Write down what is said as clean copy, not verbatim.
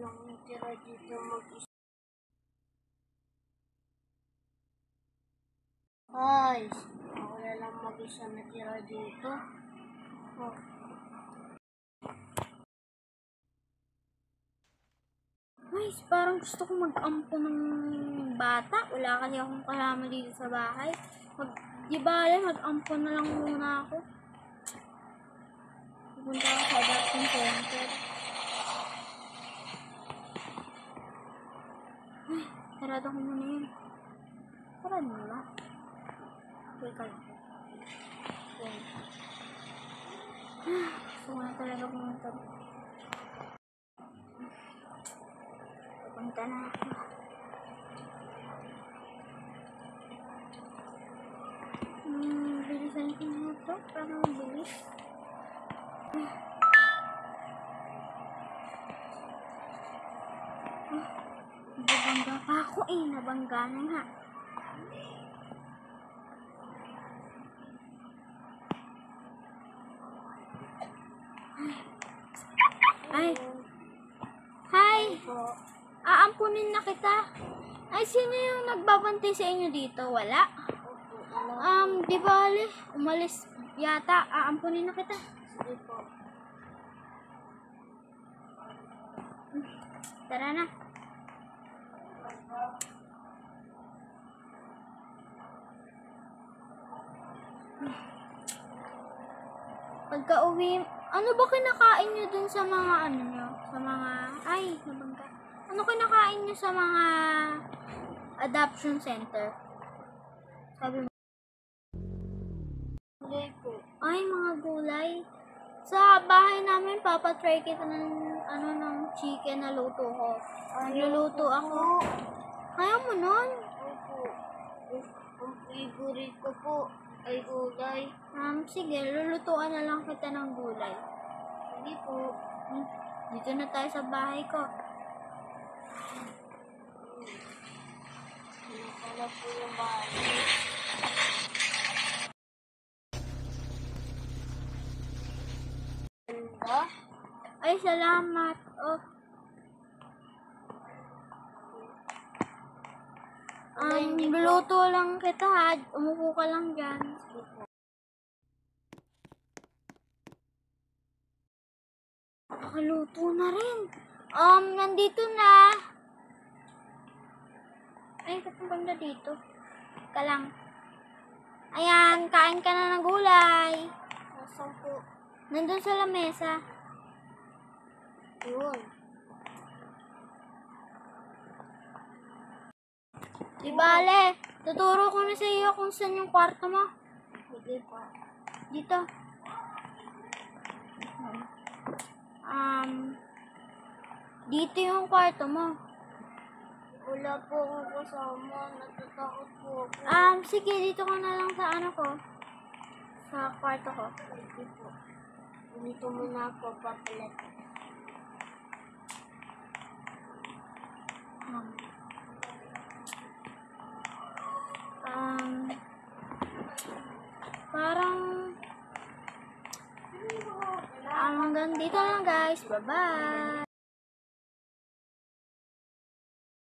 lang natira dito mag-isa. Guys, ako na lang mag-isa natira dito. Oh. Guys, parang gusto ko mag-ampo ng bata. Wala kasi akong kasama dito sa bahay. Di ba, mag-ampo na lang muna ako. Pupunta ako sa adoption center. Ay, sarado ko muna yun. Sarado mo ba? Teka lang. Gusto ko na talaga pumunta. Pupunta na ako. Bilisan ko na ito para mabilis. Nabangga pa ako eh. Nabangga na nga. Ay. Hi. Aampunin na kita. Ay, sino yung nagbabantay sa inyo dito? Wala? Di bale. Umalis yata. Aampunin na kita. Sige po. Tara na. Pagka-uwi, ano ba kinakain nyo dun sa mga ano nyo? Sa mga, ay, nabangga. Ano kinakain nyo sa mga adoption center? Sabi mo. Gulay po. Ay, mga gulay. Sa bahay namin, papatry kita ng chicken na luto ko. Nagluluto ako. Kaya mo nun? Opo. Ang favorite ko po ay gulay. Sige, lulutuan na lang kita ng gulay. Sige po. Dito na tayo sa bahay ko. Ano pala po yung bahay? Ganda. Ay, salamat. Oh. Luluto lang kita ha. Umupo ka lang dyan. Nakaluto na rin. Nandito na. Ay, kapag dito. Ka lang. Ayan, kain ka na ng gulay. Nasaan po? Nandun sa lamesa. Yun. Di bale, tuturo ko na sa iyo kung saan yung kwarto mo. Sige po. Dito. Dito yung kwarto mo. Wala po akong kasama. Natatakot po ako. Sige, dito ka na lang sa ano ko. Sa kwarto ko. Sige po. Dito muna ako papalit. Parang hanggang dito lang guys. Bye-bye.